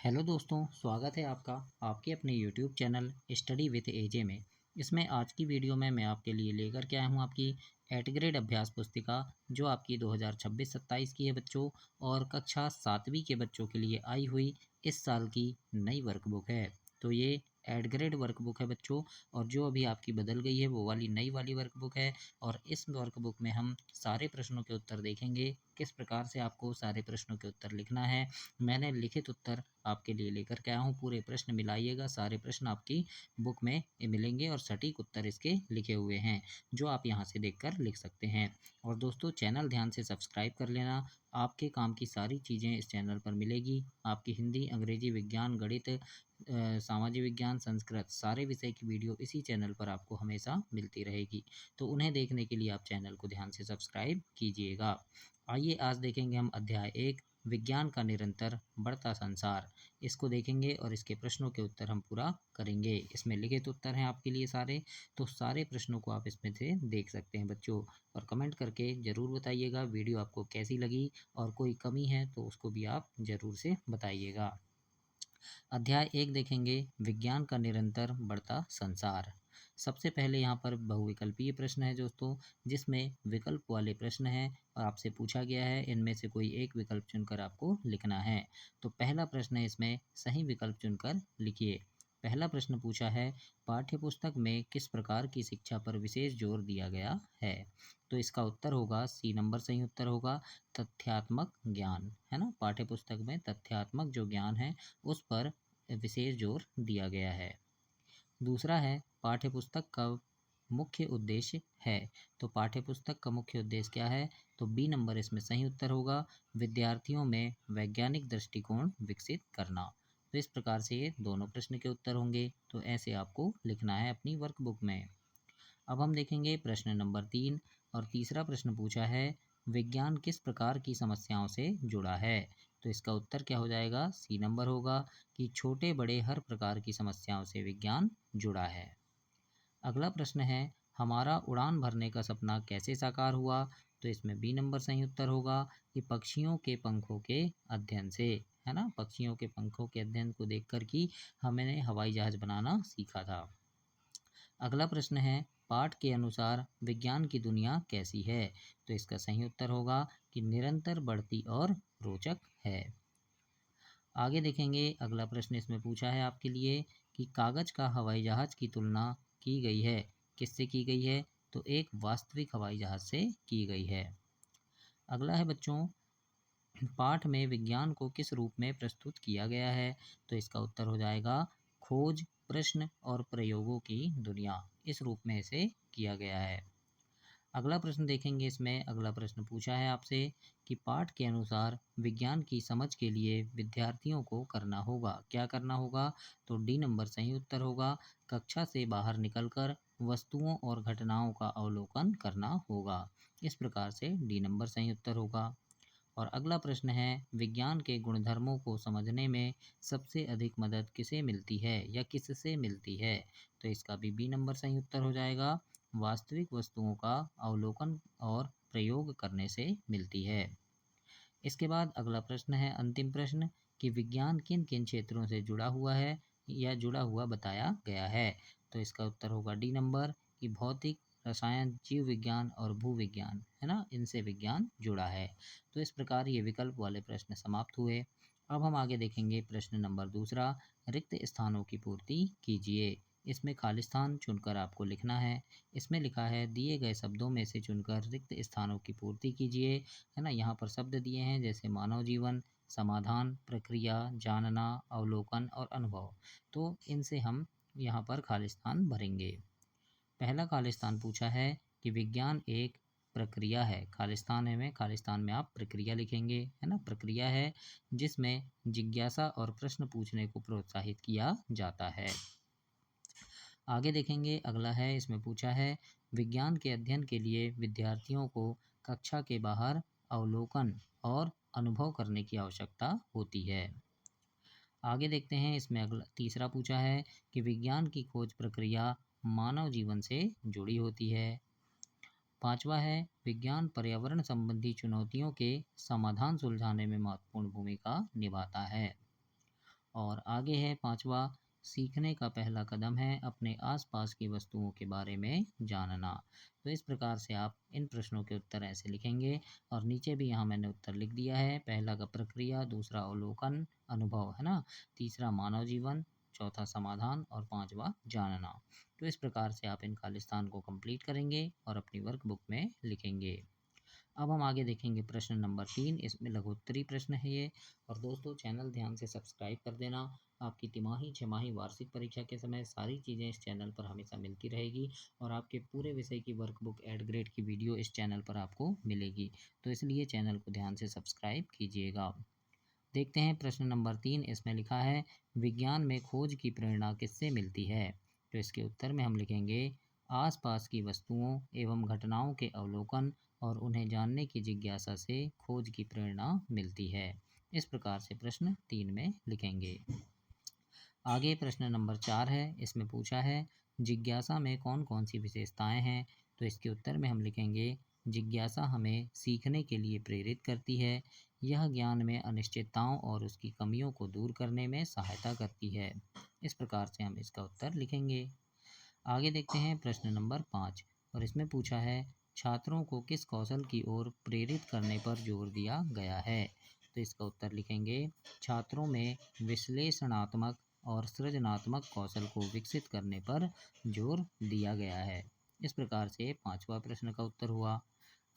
Hello दोस्तों, स्वागत है आपका आपके अपने यूट्यूब चैनल स्टडी विद एजे में। इसमें आज की वीडियो में मैं आपके लिए लेकर के आया हूँ आपकी 8 ग्रेड अभ्यास पुस्तिका, जो आपकी 2026-27 की है बच्चों, और कक्षा 7वीं के बच्चों के लिए आई हुई इस साल की नई वर्कबुक है। तो ये 8 ग्रेड वर्कबुक है बच्चों, और जो अभी आपकी बदल गई है वो वाली नई वाली वर्कबुक है। और इस वर्कबुक में हम सारे प्रश्नों के उत्तर देखेंगे, किस प्रकार से आपको सारे प्रश्नों के उत्तर लिखना है। मैंने लिखित उत्तर आपके लिए लेकर के आया हूँ। पूरे प्रश्न मिलाइएगा, सारे प्रश्न आपकी बुक में मिलेंगे और सटीक उत्तर इसके लिखे हुए हैं, जो आप यहाँ से देखकर लिख सकते हैं। और दोस्तों, चैनल ध्यान से सब्सक्राइब कर लेना, आपके काम की सारी चीज़ें इस चैनल पर मिलेगी। आपकी हिंदी, अंग्रेजी, विज्ञान, गणित, सामाजिक विज्ञान, संस्कृत, सारे विषय की वीडियो इसी चैनल पर आपको हमेशा मिलती रहेगी। तो उन्हें देखने के लिए आप चैनल को ध्यान से सब्सक्राइब कीजिएगा। आइए आज देखेंगे हम अध्याय 1, विज्ञान का निरंतर बढ़ता संसार। इसको देखेंगे और इसके प्रश्नों के उत्तर हम पूरा करेंगे। इसमें लिखित उत्तर हैं आपके लिए सारे, तो सारे प्रश्नों को आप इसमें से देख सकते हैं बच्चों। और कमेंट करके ज़रूर बताइएगा वीडियो आपको कैसी लगी, और कोई कमी है तो उसको भी आप ज़रूर से बताइएगा। अध्याय 1 देखेंगे, विज्ञान का निरंतर बढ़ता संसार। सबसे पहले यहाँ पर बहुविकल्पीय प्रश्न है दोस्तों, जिसमें विकल्प वाले प्रश्न हैं और आपसे पूछा गया है इनमें से कोई एक विकल्प चुनकर आपको लिखना है। तो पहला प्रश्न है, इसमें सही विकल्प चुनकर लिखिए। पहला प्रश्न पूछा है, पाठ्यपुस्तक में किस प्रकार की शिक्षा पर विशेष जोर दिया गया है। तो इसका उत्तर होगा सी नंबर, सही उत्तर होगा तथ्यात्मक ज्ञान, है ना। पाठ्यपुस्तक में तथ्यात्मक जो ज्ञान है उस पर विशेष जोर दिया गया है। दूसरा है, पाठ्यपुस्तक का मुख्य उद्देश्य है। तो पाठ्यपुस्तक का मुख्य उद्देश्य क्या है, तो बी नंबर इसमें सही उत्तर होगा विद्यार्थियों में वैज्ञानिक दृष्टिकोण विकसित करना। तो इस प्रकार से ये दोनों प्रश्न के उत्तर होंगे, तो ऐसे आपको लिखना है अपनी वर्कबुक में। अब हम देखेंगे प्रश्न नंबर 3, और तीसरा प्रश्न पूछा है, विज्ञान किस प्रकार की समस्याओं से जुड़ा है। तो इसका उत्तर क्या हो जाएगा, सी नंबर होगा कि छोटे बड़े हर प्रकार की समस्याओं से विज्ञान जुड़ा है। अगला प्रश्न है, हमारा उड़ान भरने का सपना कैसे साकार हुआ। तो इसमें बी नंबर सही उत्तर होगा कि पक्षियों के पंखों के अध्ययन से, है ना। पक्षियों के पंखों के अध्ययन को देखकर कि हमने हवाई जहाज बनाना सीखा था। अगला प्रश्न है, पाठ के अनुसार विज्ञान की दुनिया कैसी है। तो इसका सही उत्तर होगा कि निरंतर बढ़ती और रोचक है। आगे देखेंगे, अगला प्रश्न इसमें पूछा है आपके लिए कि कागज का हवाई जहाज की तुलना की गई है, किससे की गई है। तो एक वास्तविक हवाई जहाज से की गई है। अगला है बच्चों, पाठ में विज्ञान को किस रूप में प्रस्तुत किया गया है। तो इसका उत्तर हो जाएगा खोज, प्रश्न और प्रयोगों की दुनिया, इस रूप में इसे किया गया है। अगला प्रश्न देखेंगे, इसमें अगला प्रश्न पूछा है आपसे कि पाठ के अनुसार विज्ञान की समझ के लिए विद्यार्थियों को करना होगा, क्या करना होगा। तो डी नंबर सही उत्तर होगा कक्षा से बाहर निकलकर वस्तुओं और घटनाओं का अवलोकन करना होगा। इस प्रकार से डी नंबर सही उत्तर होगा। और अगला प्रश्न है, विज्ञान के गुणधर्मों को समझने में सबसे अधिक मदद किसे मिलती है या किससे मिलती है। तो इसका भी बी नंबर सही उत्तर हो जाएगा वास्तविक वस्तुओं का अवलोकन और प्रयोग करने से मिलती है। इसके बाद अगला प्रश्न है, अंतिम प्रश्न, कि विज्ञान किन किन क्षेत्रों से जुड़ा हुआ है या जुड़ा हुआ बताया गया है। तो इसका उत्तर होगा डी नंबर कि भौतिक, रसायन, जीव विज्ञान और भूविज्ञान, है ना, इनसे विज्ञान जुड़ा है। तो इस प्रकार ये विकल्प वाले प्रश्न समाप्त हुए। अब हम आगे देखेंगे प्रश्न नंबर दूसरा, रिक्त स्थानों की पूर्ति कीजिए। इसमें खालिस्तान चुनकर आपको लिखना है। इसमें लिखा है, दिए गए शब्दों में से चुनकर रिक्त स्थानों की पूर्ति कीजिए, है ना। यहाँ पर शब्द दिए हैं जैसे मानव जीवन, समाधान, प्रक्रिया, जानना, अवलोकन और अनुभव। तो इनसे हम यहाँ पर खालिस्तान भरेंगे। पहला खालिस्तान पूछा है कि विज्ञान एक प्रक्रिया है। खालिस्तान है में, खालिस्तान में आप प्रक्रिया लिखेंगे, है ना। प्रक्रिया है जिसमें जिज्ञासा और प्रश्न पूछने को प्रोत्साहित किया जाता है। आगे देखेंगे, अगला है, इसमें पूछा है, विज्ञान के अध्ययन के लिए विद्यार्थियों को कक्षा के बाहर अवलोकन और अनुभव करने की आवश्यकता होती है। आगे देखते हैं, इसमें अगला तीसरा पूछा है कि विज्ञान की खोज प्रक्रिया मानव जीवन से जुड़ी होती है। पांचवा है, विज्ञान पर्यावरण संबंधी चुनौतियों के समाधान सुलझाने में महत्वपूर्ण भूमिका निभाता है। और आगे है पाँचवा, सीखने का पहला कदम है अपने आसपास की वस्तुओं के बारे में जानना। तो इस प्रकार से आप इन प्रश्नों के उत्तर ऐसे लिखेंगे और नीचे भी यहाँ मैंने उत्तर लिख दिया है। पहला का प्रक्रिया, दूसरा अवलोकन अनुभव है ना, तीसरा मानव जीवन, चौथा समाधान और पांचवा जानना। तो इस प्रकार से आप इन खालिस्तान को कंप्लीट करेंगे और अपनी वर्कबुक में लिखेंगे। अब हम आगे देखेंगे प्रश्न नंबर 3, इसमें लघुत्तरी प्रश्न है ये। और दोस्तों चैनल ध्यान से सब्सक्राइब कर देना। आपकी तिमाही, छमाही, वार्षिक परीक्षा के समय सारी चीज़ें इस चैनल पर हमेशा मिलती रहेगी और आपके पूरे विषय की वर्कबुक एड ग्रेड की वीडियो इस चैनल पर आपको मिलेगी। तो इसलिए चैनल को ध्यान से सब्सक्राइब कीजिएगा। देखते हैं प्रश्न नंबर 3, इसमें लिखा है विज्ञान में खोज की प्रेरणा किससे मिलती है। तो इसके उत्तर में हम लिखेंगे आसपास की वस्तुओं एवं घटनाओं के अवलोकन और उन्हें जानने की जिज्ञासा से खोज की प्रेरणा मिलती है। इस प्रकार से प्रश्न 3 में लिखेंगे। आगे प्रश्न नंबर 4 है, इसमें पूछा है जिज्ञासा में कौन कौन सी विशेषताएं हैं। तो इसके उत्तर में हम लिखेंगे जिज्ञासा हमें सीखने के लिए प्रेरित करती है। यह ज्ञान में अनिश्चितताओं और उसकी कमियों को दूर करने में सहायता करती है। इस प्रकार से हम इसका उत्तर लिखेंगे। आगे देखते हैं प्रश्न नंबर 5 और इसमें पूछा है छात्रों को किस कौशल की ओर प्रेरित करने पर जोर दिया गया है। तो इसका उत्तर लिखेंगे छात्रों में विश्लेषणात्मक और सृजनात्मक कौशल को विकसित करने पर जोर दिया गया है। इस प्रकार से पांचवा प्रश्न का उत्तर हुआ।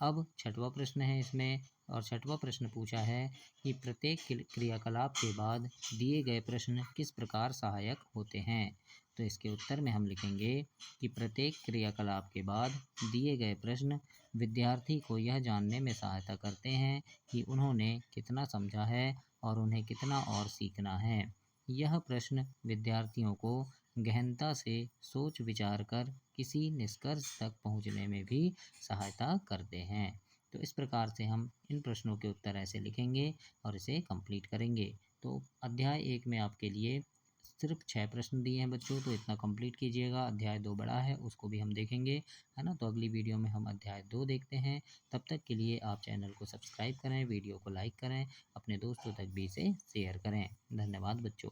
अब छठवां प्रश्न है इसमें और छठवां प्रश्न पूछा है कि प्रत्येक क्रियाकलाप के बाद दिए गए प्रश्न किस प्रकार सहायक होते हैं। तो इसके उत्तर में हम लिखेंगे कि प्रत्येक क्रियाकलाप के बाद दिए गए प्रश्न विद्यार्थी को यह जानने में सहायता करते हैं कि उन्होंने कितना समझा है और उन्हें कितना और सीखना है। यह प्रश्न विद्यार्थियों को गहनता से सोच विचार कर किसी निष्कर्ष तक पहुंचने में भी सहायता करते हैं। तो इस प्रकार से हम इन प्रश्नों के उत्तर ऐसे लिखेंगे और इसे कंप्लीट करेंगे। तो अध्याय 1 में आपके लिए सिर्फ 6 प्रश्न दिए हैं बच्चों, तो इतना कंप्लीट कीजिएगा। अध्याय 2 बड़ा है, उसको भी हम देखेंगे, है ना। तो अगली वीडियो में हम अध्याय 2 देखते हैं। तब तक के लिए आप चैनल को सब्सक्राइब करें, वीडियो को लाइक करें, अपने दोस्तों तक भी इसे शेयर करें। धन्यवाद बच्चों।